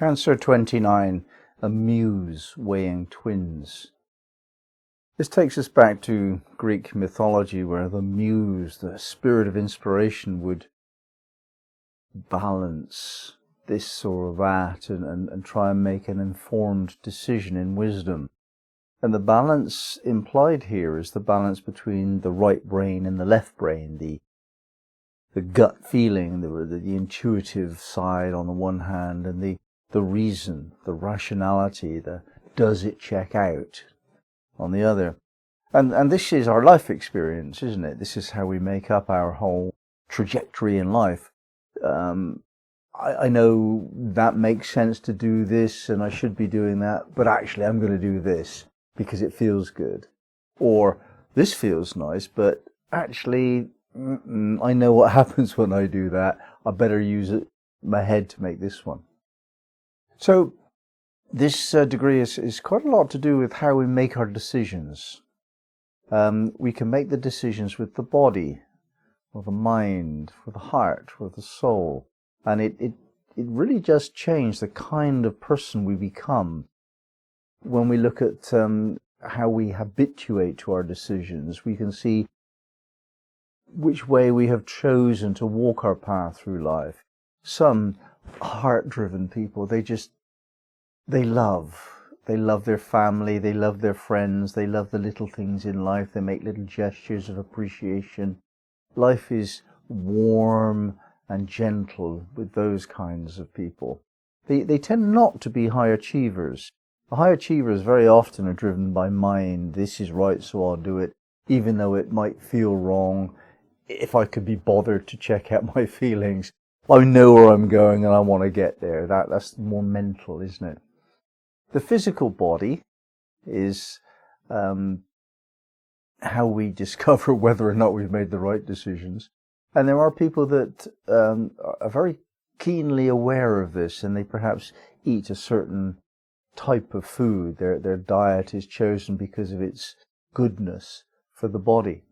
Cancer 29, a Muse weighing twins. This takes us back to Greek mythology, where the Muse, the spirit of inspiration, would balance this or that and try and make an informed decision in wisdom. And the balance implied here is the balance between the right brain and the left brain, the gut feeling, the intuitive side on the one hand, and the reason, the rationality, the does it check out on the other. And this is our life experience, isn't it? This is how we make up our whole trajectory in life. I know that makes sense to do this and I should be doing that, but actually I'm going to do this because it feels good. Or this feels nice, but actually I know what happens when I do that. I better use my head to make this one. So this degree is quite a lot to do with how we make our decisions. We can make the decisions with the body, or the mind, with the heart, with the soul. And it really just changes the kind of person we become. When we look at how we habituate to our decisions, we can see which way we have chosen to walk our path through life. Some heart-driven people, they love their family, they love their friends, they love the little things in life, they make little gestures of appreciation. Life is warm and gentle with those kinds of people. They tend not to be high achievers. The high achievers very often are driven by mind. This is right, so I'll do it, even though it might feel wrong. If I could be bothered to check out my feelings, I know where I'm going and I want to get there. That's more mental, isn't it? The physical body is how we discover whether or not we've made the right decisions. And there are people that are very keenly aware of this, and they perhaps eat a certain type of food. Their diet is chosen because of its goodness for the body.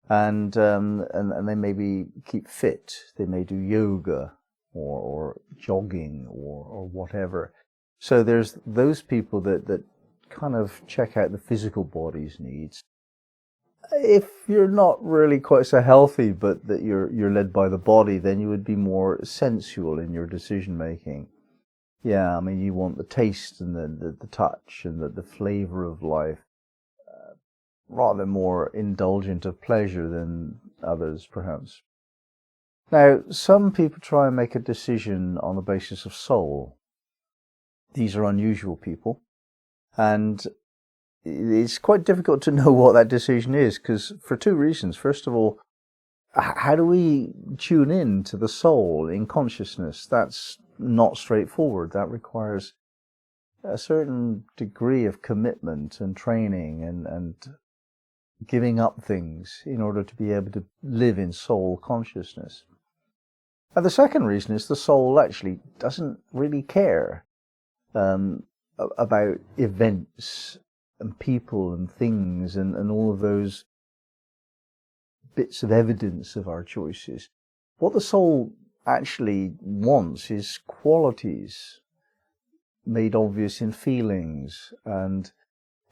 And they maybe keep fit. They may do yoga or jogging or whatever. So there's those people that kind of check out the physical body's needs. If you're not really quite so healthy, but that you're led by the body, then you would be more sensual in your decision making. Yeah, I mean, you want the taste and the touch and the flavor of life. Rather more indulgent of pleasure than others, perhaps. Now, some people try and make a decision on the basis of soul. These are unusual people, and it's quite difficult to know what that decision is, because for two reasons. First of all, how do we tune in to the soul in consciousness? That's not straightforward. That requires a certain degree of commitment and training and giving up things in order to be able to live in soul consciousness. And the second reason is the soul actually doesn't really care about events and people and things and all of those bits of evidence of our choices. What the soul actually wants is qualities made obvious in feelings, and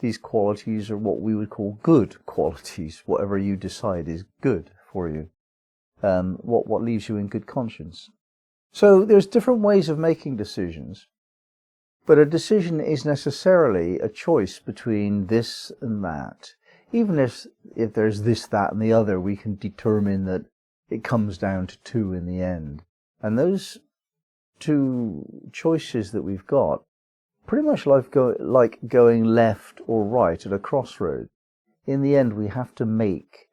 these qualities are what we would call good qualities, whatever you decide is good for you, what leaves you in good conscience. So there's different ways of making decisions, but a decision is necessarily a choice between this and that. Even if there's this, that, and the other, we can determine that it comes down to two in the end. And those two choices that we've got, pretty much like going left or right at a crossroad. In the end, we have to make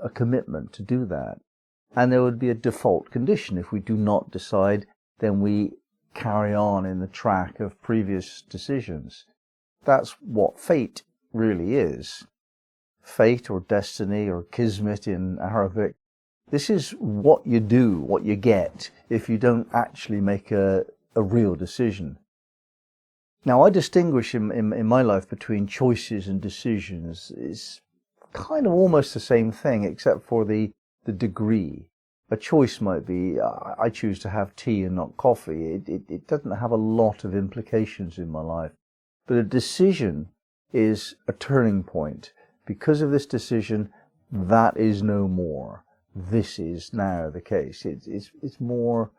a commitment to do that. And there would be a default condition. If we do not decide, then we carry on in the track of previous decisions. That's what fate really is. Fate or destiny or kismet in Arabic. This is what you do, what you get, if you don't actually make a real decision. Now, I distinguish in my life between choices and decisions. It's kind of almost the same thing, except for the degree. A choice might be, I choose to have tea and not coffee. It doesn't have a lot of implications in my life. But a decision is a turning point. Because of this decision, that is no more. This is now the case. It's more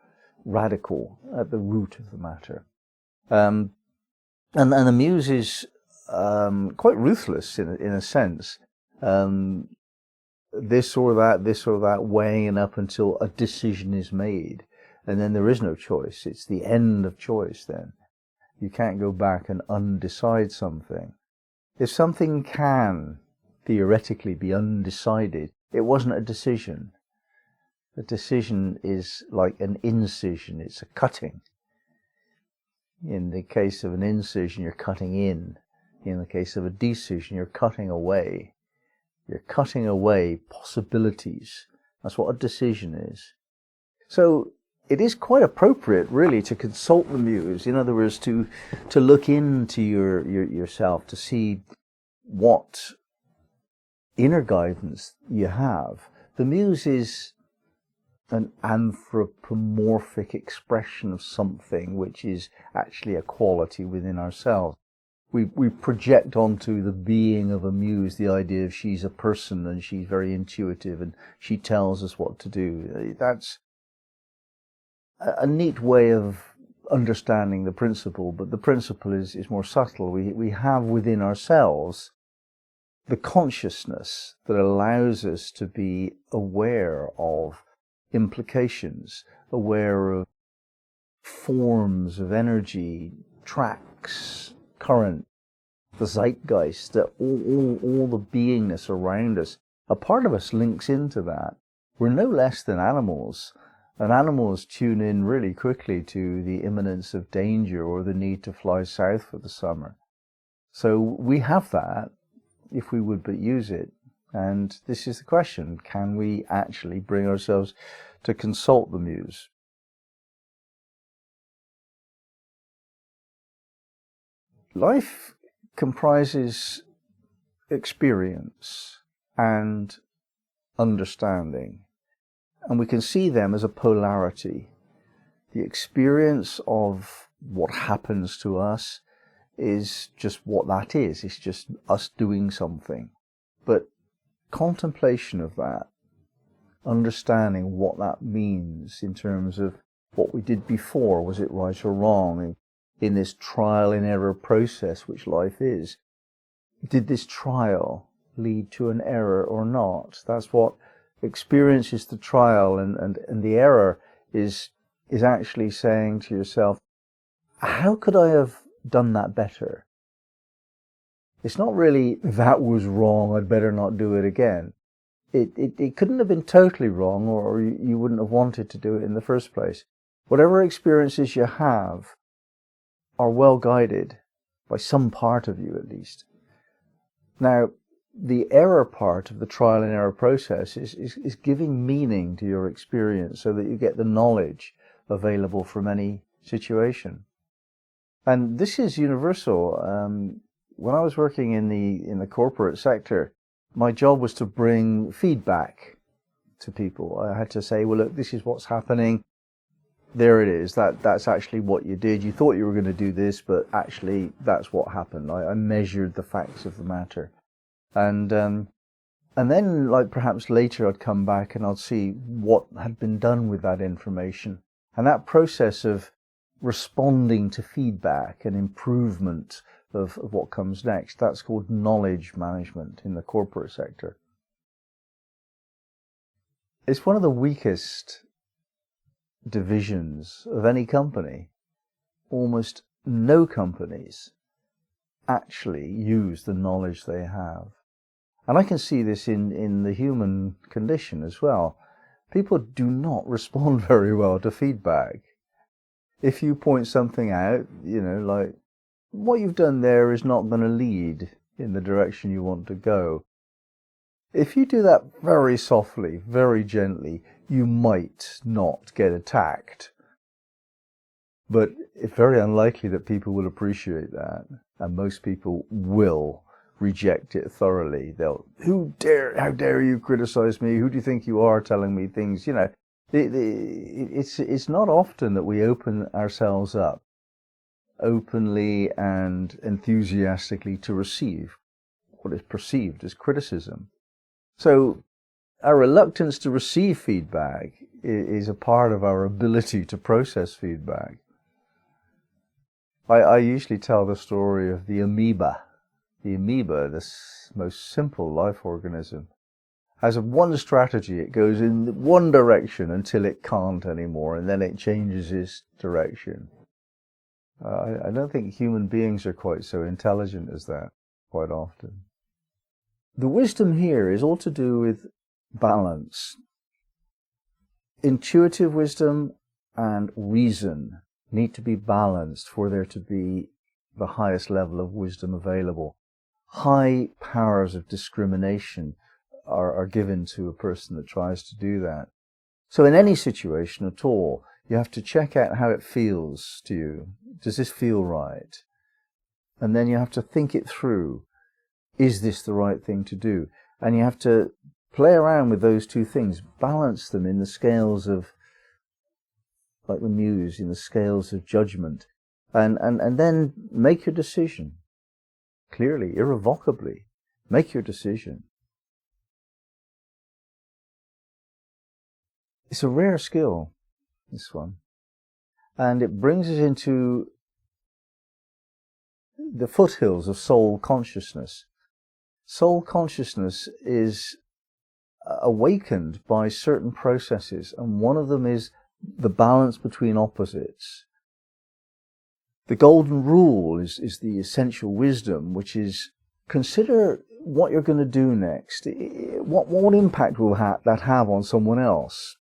radical at the root of the matter. And the Muse is quite ruthless in a sense. This or that, weighing it up until a decision is made. And then there is no choice. It's the end of choice then. You can't go back and undecide something. If something can theoretically be undecided, it wasn't a decision. A decision is like an incision. It's a cutting. In the case of an incision, you're cutting in. In the case of a decision, you're cutting away. You're cutting away possibilities. That's what a decision is. So it is quite appropriate, really, to consult the Muse. In other words, to look into yourself, to see what inner guidance you have. The Muse is an anthropomorphic expression of something which is actually a quality within ourselves. We project onto the being of a muse the idea of she's a person and she's very intuitive and she tells us what to do. That's a neat way of understanding the principle, but the principle is more subtle. We have within ourselves the consciousness that allows us to be aware of implications, aware of forms of energy, tracks, current, the zeitgeist, that all the beingness around us. A part of us links into that. We're no less than animals, and animals tune in really quickly to the imminence of danger or the need to fly south for the summer. So we have that, if we would but use it. And this is the question: can we actually bring ourselves to consult the Muse? Life comprises experience and understanding, and we can see them as a polarity. The experience of what happens to us is just what that is. It's just us doing something. But contemplation of that, understanding what that means in terms of what we did before, was it right or wrong, in this trial and error process which life is. Did this trial lead to an error or not? That's what experience is, the trial, and the error is actually saying to yourself, how could I have done that better? It's not really, that was wrong, I'd better not do it again. It couldn't have been totally wrong, or you wouldn't have wanted to do it in the first place. Whatever experiences you have are well guided by some part of you, at least. Now, the error part of the trial and error process is giving meaning to your experience so that you get the knowledge available from any situation. And this is universal. When I was working in the corporate sector, my job was to bring feedback to people. I had to say, well, look, this is what's happening. There it is. That's actually what you did. You thought you were going to do this, but actually that's what happened. I measured the facts of the matter. And then, like, perhaps later I'd come back and I'd see what had been done with that information. And that process of responding to feedback and improvement of what comes next, that's called knowledge management in the corporate sector. It's one of the weakest divisions of any company. Almost no companies actually use the knowledge they have. And I can see this in the human condition as well. People do not respond very well to feedback. If you point something out, like, what you've done there is not going to lead in the direction you want to go. If you do that very softly, very gently, you might not get attacked. But it's very unlikely that people will appreciate that. And most people will reject it thoroughly. They'll, how dare you criticize me? Who do you think you are telling me things? It's not often that we open ourselves up openly and enthusiastically to receive what is perceived as criticism. So our reluctance to receive feedback is a part of our ability to process feedback. I usually tell the story of the amoeba. The amoeba, this most simple life organism, has one strategy. It goes in one direction until it can't anymore, and then it changes its direction. I don't think human beings are quite so intelligent as that, quite often. The wisdom here is all to do with balance. Intuitive wisdom and reason need to be balanced for there to be the highest level of wisdom available. High powers of discrimination are given to a person that tries to do that. So in any situation at all, you have to check out how it feels to you. Does this feel right? And then you have to think it through. Is this the right thing to do? And you have to play around with those two things, balance them in the scales of, like the Muse, in the scales of judgment, and then make your decision. Clearly, irrevocably, make your decision. It's a rare skill, this one. And it brings us into the foothills of soul consciousness. Soul consciousness is awakened by certain processes, and one of them is the balance between opposites. The golden rule is the essential wisdom, which is consider what you're going to do next. What impact will that have on someone else?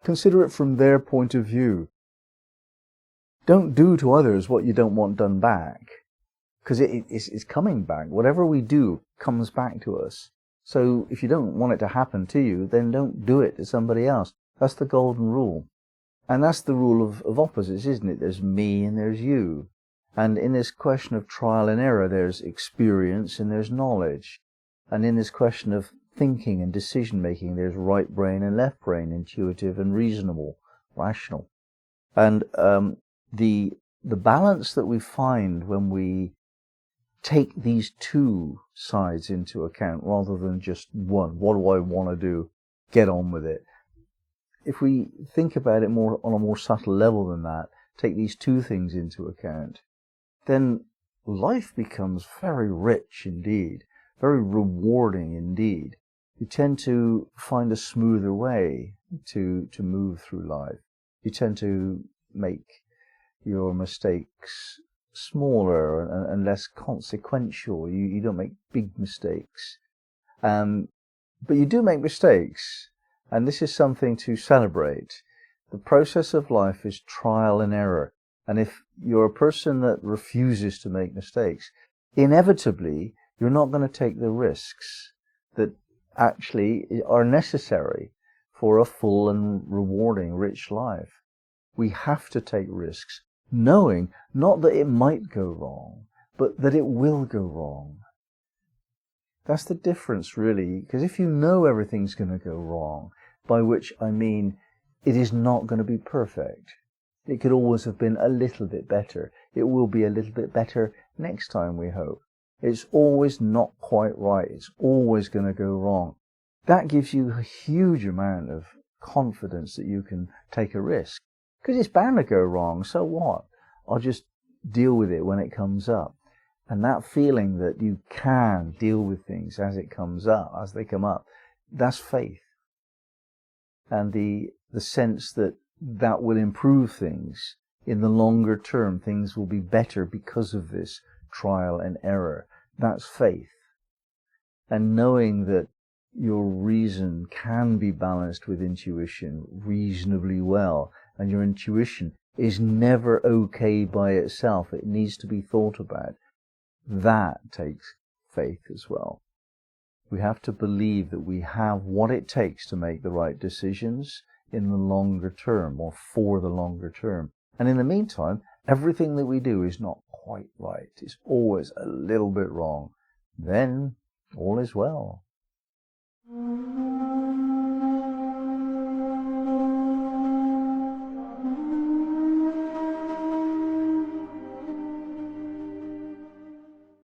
Consider it from their point of view. Don't do to others what you don't want done back, because it's coming back. Whatever we do comes back to us. So if you don't want it to happen to you, then don't do it to somebody else. That's the golden rule. And that's the rule of opposites, isn't it? There's me and there's you. And in this question of trial and error, there's experience and there's knowledge. And in this question of thinking and decision making, there's right brain and left brain, intuitive and reasonable, rational. And the balance that we find when we take these two sides into account rather than just one. What do I want to do? Get on with it. If we think about it more on a more subtle level than that, take these two things into account, then life becomes very rich indeed, very rewarding indeed. You tend to find a smoother way to move through life. You tend to make your mistakes smaller and less consequential. You don't make big mistakes. But you do make mistakes, and this is something to celebrate. The process of life is trial and error. And if you're a person that refuses to make mistakes, inevitably you're not going to take the risks that actually are necessary for a full and rewarding, rich life. We have to take risks, knowing not that it might go wrong, but that it will go wrong. That's the difference, really, because if you know everything's going to go wrong, by which I mean it is not going to be perfect. It could always have been a little bit better. It will be a little bit better next time, we hope. It's always not quite right. It's always going to go wrong. That gives you a huge amount of confidence that you can take a risk. Because it's bound to go wrong, so what? I'll just deal with it when it comes up. And that feeling that you can deal with things as it comes up, as they come up, that's faith. And the sense that will improve things in the longer term. Things will be better because of this trial and error. That's faith. And knowing that your reason can be balanced with intuition reasonably well, and your intuition is never okay by itself. It needs to be thought about. That takes faith as well. We have to believe that we have what it takes to make the right decisions in the longer term, or for the longer term. And in the meantime, everything that we do is not quite right. It's always a little bit wrong. Then all is well.